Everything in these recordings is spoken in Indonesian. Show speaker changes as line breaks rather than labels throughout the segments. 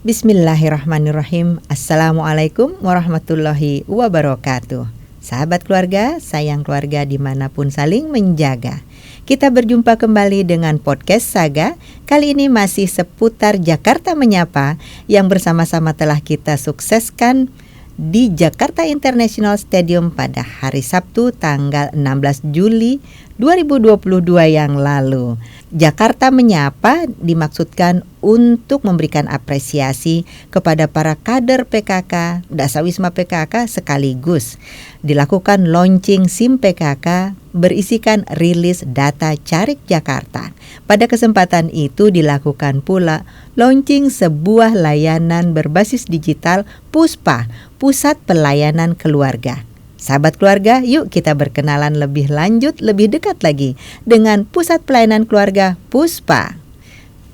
Bismillahirrahmanirrahim. Assalamualaikum warahmatullahi wabarakatuh. Sahabat keluarga, sayang keluarga dimanapun saling menjaga. Kita berjumpa kembali dengan podcast Saga. Kali ini masih seputar Jakarta Menyapa yang bersama-sama telah kita sukseskan di Jakarta International Stadium pada hari Sabtu tanggal 16 Juli 2022 yang lalu. Jakarta Menyapa dimaksudkan untuk memberikan apresiasi kepada para kader PKK, Dasawisma PKK sekaligus dilakukan launching SIM PKK berisikan rilis data Carik Jakarta. Pada kesempatan itu dilakukan pula launching sebuah layanan berbasis digital PUSPA, Pusat Pelayanan Keluarga. Sahabat keluarga, yuk kita berkenalan lebih lanjut, lebih dekat lagi dengan Pusat Pelayanan Keluarga PUSPA.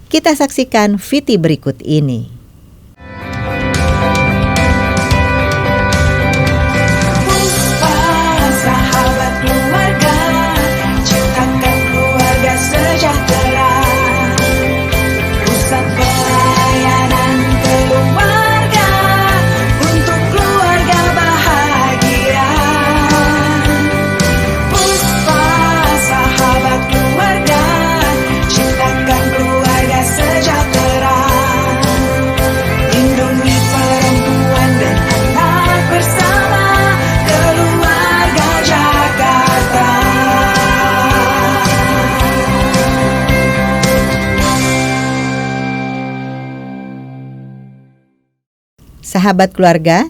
Kita saksikan VT berikut ini.
PUSPA, sahabat keluarga, ciptakan keluarga sejahtera. Pusat pelayanan keluarga untuk keluarga bahagia. PUSPA, sahabat keluarga, ciptakan keluarga sejahtera. Lindungi perempuan dan anak bersama keluarga Jakarta.
Sahabat keluarga,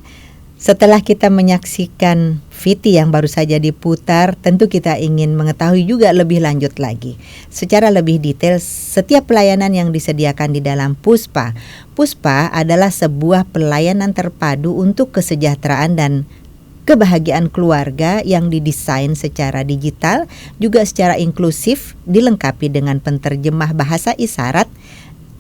setelah kita menyaksikan VT yang baru saja diputar, tentu kita ingin mengetahui juga lebih lanjut lagi secara lebih detail setiap pelayanan yang disediakan di dalam PUSPA. PUSPA adalah sebuah pelayanan terpadu untuk kesejahteraan dan kebahagiaan keluarga yang didesain secara digital, juga secara inklusif, dilengkapi dengan penterjemah bahasa isyarat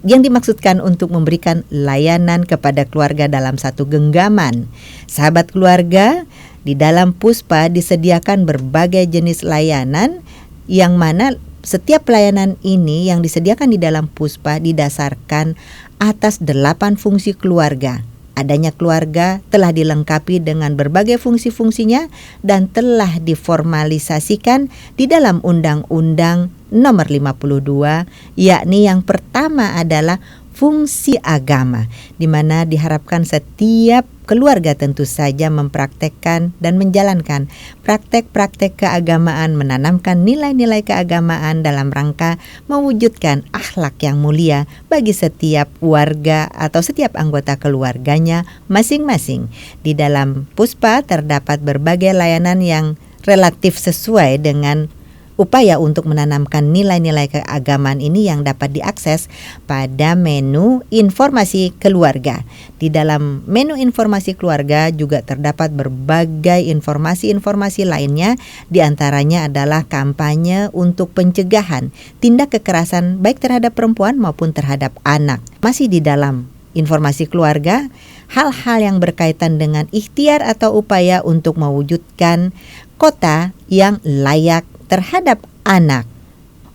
yang dimaksudkan untuk memberikan layanan kepada keluarga dalam satu genggaman. Sahabat keluarga, di dalam PUSPA disediakan berbagai jenis layanan yang mana setiap pelayanan ini yang disediakan di dalam PUSPA didasarkan atas 8 fungsi keluarga. Adanya keluarga telah dilengkapi dengan berbagai fungsi-fungsinya dan telah diformalisasikan di dalam Undang-Undang Nomor 52, yakni yang pertama adalah fungsi agama, di mana diharapkan setiap keluarga tentu saja mempraktekkan dan menjalankan praktek-praktek keagamaan, menanamkan nilai-nilai keagamaan dalam rangka mewujudkan akhlak yang mulia bagi setiap warga atau setiap anggota keluarganya masing-masing. Di dalam PUSPA terdapat berbagai layanan yang relatif sesuai dengan upaya untuk menanamkan nilai-nilai keagamaan ini yang dapat diakses pada menu informasi keluarga. Di dalam menu informasi keluarga juga terdapat berbagai informasi-informasi lainnya, diantaranya adalah kampanye untuk pencegahan tindak kekerasan baik terhadap perempuan maupun terhadap anak. Masih di dalam informasi keluarga, hal-hal yang berkaitan dengan ikhtiar atau upaya untuk mewujudkan kota yang layak terhadap anak.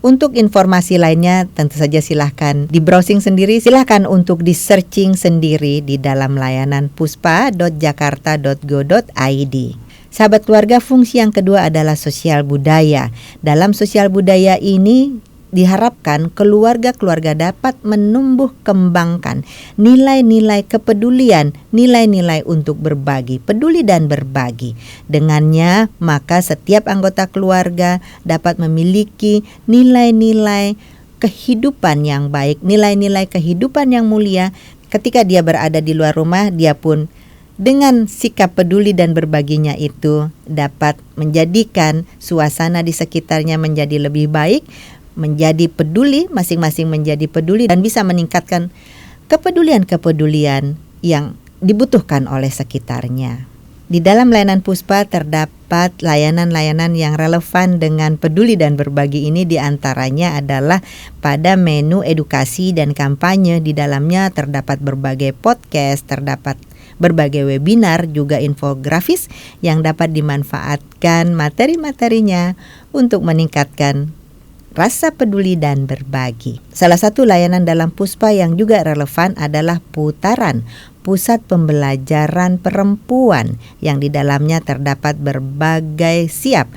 Untuk informasi lainnya tentu saja silahkan di browsing sendiri, silahkan untuk di searching sendiri di dalam layanan puspa.jakarta.go.id. Sahabat keluarga, fungsi yang kedua adalah sosial budaya. Dalam sosial budaya ini diharapkan keluarga-keluarga dapat menumbuh kembangkan nilai-nilai kepedulian, nilai-nilai untuk berbagi, peduli dan berbagi. Dengannya, maka setiap anggota keluarga dapat memiliki nilai-nilai kehidupan yang baik, nilai-nilai kehidupan yang mulia. Ketika dia berada di luar rumah, dia pun dengan sikap peduli dan berbaginya itu dapat menjadikan suasana di sekitarnya menjadi lebih baik, menjadi peduli, masing-masing menjadi peduli dan bisa meningkatkan kepedulian-kepedulian yang dibutuhkan oleh sekitarnya. Di dalam layanan PUSPA terdapat layanan-layanan yang relevan dengan peduli dan berbagi ini, diantaranya adalah pada menu edukasi dan kampanye. Di dalamnya terdapat berbagai podcast, terdapat berbagai webinar, juga infografis yang dapat dimanfaatkan materi-materinya untuk meningkatkan rasa peduli dan berbagi. Salah satu layanan dalam Puspa yang juga relevan adalah Putaran, pusat pembelajaran perempuan yang di dalamnya terdapat berbagai siap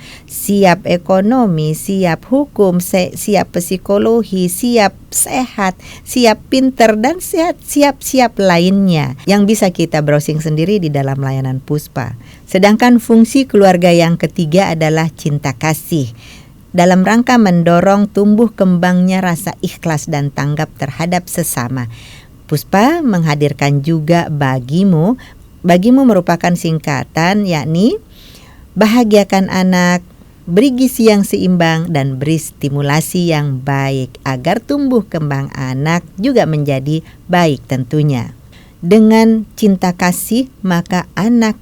ekonomi, siap hukum, siap psikologi, siap sehat, siap pinter, dan siap lainnya yang bisa kita browsing sendiri di dalam layanan Puspa. Sedangkan fungsi keluarga yang ketiga adalah cinta kasih, dalam rangka mendorong tumbuh kembangnya rasa ikhlas dan tanggap terhadap sesama. Puspa menghadirkan juga Bagimu. Bagimu merupakan singkatan, yakni bahagiakan anak, beri gizi yang seimbang, dan beri stimulasi yang baik agar tumbuh kembang anak juga menjadi baik tentunya. Dengan cinta kasih, maka anak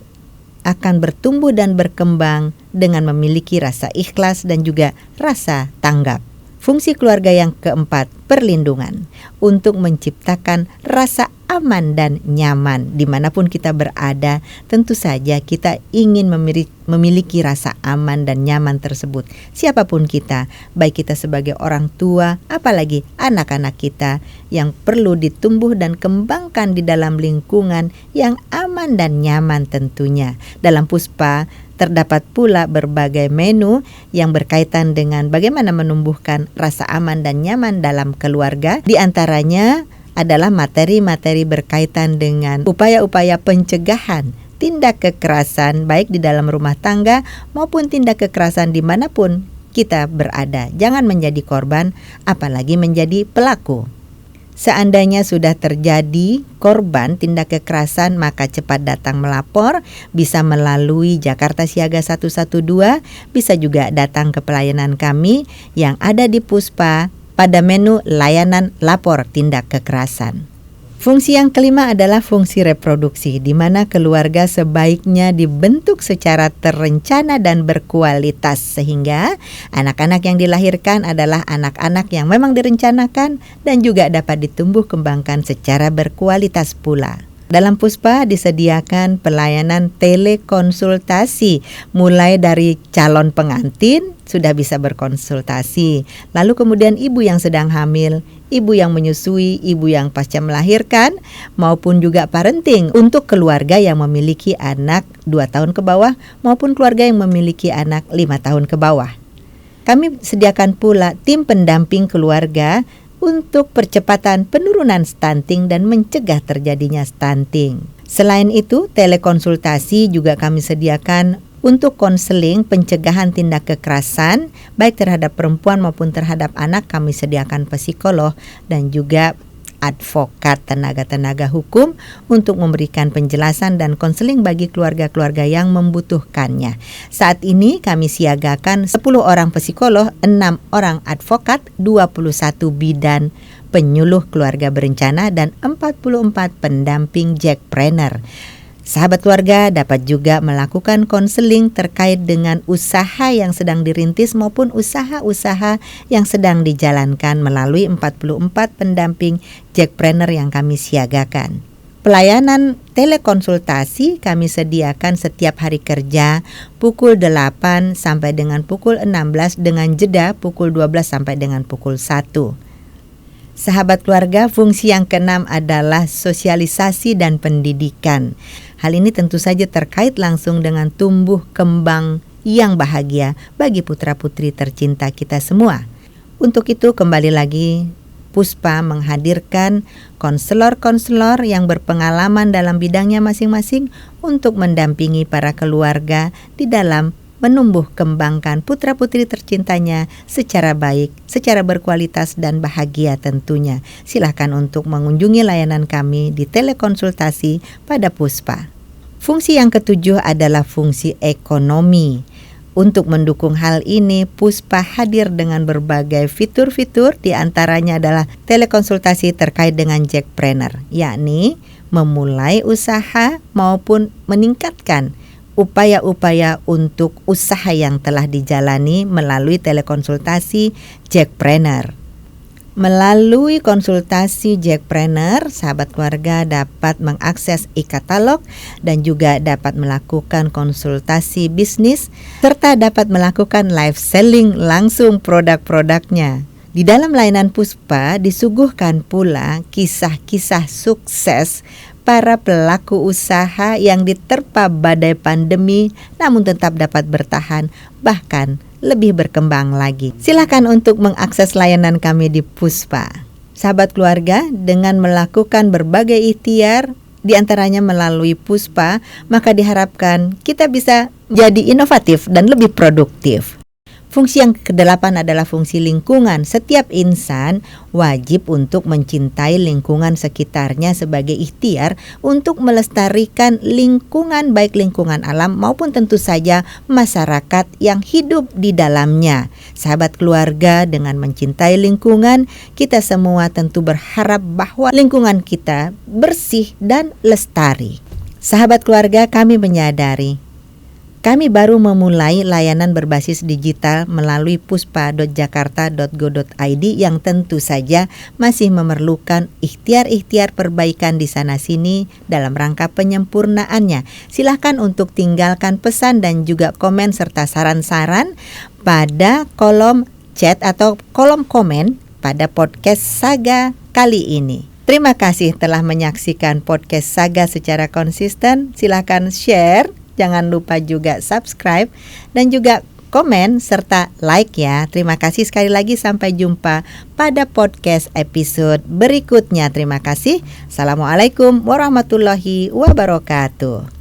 akan bertumbuh dan berkembang dengan memiliki rasa ikhlas dan juga rasa tanggap. Fungsi keluarga yang keempat, perlindungan, untuk menciptakan rasa aman dan nyaman dimanapun kita berada. Tentu saja kita ingin memiliki rasa aman dan nyaman tersebut, siapapun kita, baik kita sebagai orang tua, apalagi anak-anak kita yang perlu ditumbuh dan kembangkan di dalam lingkungan yang aman dan nyaman tentunya. Dalam Puspa terdapat pula berbagai menu yang berkaitan dengan bagaimana menumbuhkan rasa aman dan nyaman dalam keluarga. Di antaranya adalah materi-materi berkaitan dengan upaya-upaya pencegahan tindak kekerasan baik di dalam rumah tangga maupun tindak kekerasan dimanapun kita berada. Jangan menjadi korban, apalagi menjadi pelaku. Seandainya sudah terjadi korban tindak kekerasan, maka cepat datang melapor, bisa melalui Jakarta Siaga 112, bisa juga datang ke pelayanan kami yang ada di Puspa pada menu layanan lapor tindak kekerasan. Fungsi yang kelima adalah fungsi reproduksi, di mana keluarga sebaiknya dibentuk secara terencana dan berkualitas, sehingga anak-anak yang dilahirkan adalah anak-anak yang memang direncanakan dan juga dapat ditumbuh kembangkan secara berkualitas pula. Dalam Puspa disediakan pelayanan telekonsultasi, mulai dari calon pengantin sudah bisa berkonsultasi, lalu kemudian ibu yang sedang hamil, ibu yang menyusui, ibu yang pasca melahirkan, maupun juga parenting untuk keluarga yang memiliki anak 2 tahun ke bawah maupun keluarga yang memiliki anak 5 tahun ke bawah. Kami sediakan pula tim pendamping keluarga untuk percepatan penurunan stunting dan mencegah terjadinya stunting. Selain itu, telekonsultasi juga kami sediakan untuk konseling pencegahan tindak kekerasan baik terhadap perempuan maupun terhadap anak. Kami sediakan psikolog dan juga advokat, tenaga-tenaga hukum untuk memberikan penjelasan dan konseling bagi keluarga-keluarga yang membutuhkannya. Saat ini kami siagakan 10 orang psikolog, 6 orang advokat, 21 bidan penyuluh keluarga berencana, dan 44 pendamping jackpreneur. Sahabat keluarga dapat juga melakukan konseling terkait dengan usaha yang sedang dirintis maupun usaha-usaha yang sedang dijalankan melalui 44 pendamping jackpreneur yang kami siagakan. Pelayanan telekonsultasi kami sediakan setiap hari kerja pukul 8 sampai dengan pukul 16 dengan jeda pukul 12 sampai dengan pukul 1. Sahabat keluarga, fungsi yang keenam adalah sosialisasi dan pendidikan. Hal ini tentu saja terkait langsung dengan tumbuh kembang yang bahagia bagi putra-putri tercinta kita semua. Untuk itu kembali lagi Puspa menghadirkan konselor-konselor yang berpengalaman dalam bidangnya masing-masing untuk mendampingi para keluarga di dalam menumbuh kembangkan putra-putri tercintanya secara baik, secara berkualitas dan bahagia tentunya. Silakan untuk mengunjungi layanan kami di telekonsultasi pada Puspa. Fungsi yang ketujuh adalah fungsi ekonomi. Untuk mendukung hal ini, Puspa hadir dengan berbagai fitur-fitur, di antaranya adalah telekonsultasi terkait dengan jackpreneur, yakni memulai usaha maupun meningkatkan upaya-upaya untuk usaha yang telah dijalani melalui telekonsultasi jackpreneur. Melalui konsultasi Jackpreneur, sahabat keluarga dapat mengakses e-katalog dan juga dapat melakukan konsultasi bisnis serta dapat melakukan live selling langsung produk-produknya. Di dalam layanan Puspa disuguhkan pula kisah-kisah sukses para pelaku usaha yang diterpa badai pandemi namun tetap dapat bertahan, bahkan lebih berkembang lagi. Silakan untuk mengakses layanan kami di Puspa. Sahabat keluarga, dengan melakukan berbagai ikhtiar, di antaranya melalui Puspa, maka diharapkan kita bisa jadi inovatif dan lebih produktif. Fungsi yang ke-8 adalah fungsi lingkungan. Setiap insan wajib untuk mencintai lingkungan sekitarnya sebagai ikhtiar untuk melestarikan lingkungan, baik lingkungan alam maupun tentu saja masyarakat yang hidup di dalamnya. Sahabat keluarga, dengan mencintai lingkungan, kita semua tentu berharap bahwa lingkungan kita bersih dan lestari. Sahabat keluarga, kami menyadari kami baru memulai layanan berbasis digital melalui puspa.jakarta.go.id yang tentu saja masih memerlukan ikhtiar-ikhtiar perbaikan di sana-sini dalam rangka penyempurnaannya. Silahkan untuk tinggalkan pesan dan juga komen serta saran-saran pada kolom chat atau kolom komen pada podcast Saga kali ini. Terima kasih telah menyaksikan podcast Saga secara konsisten. Silahkan share. Jangan lupa juga subscribe dan juga komen serta like ya. Terima kasih sekali lagi, sampai jumpa pada podcast episode berikutnya. Terima kasih. Assalamualaikum warahmatullahi wabarakatuh.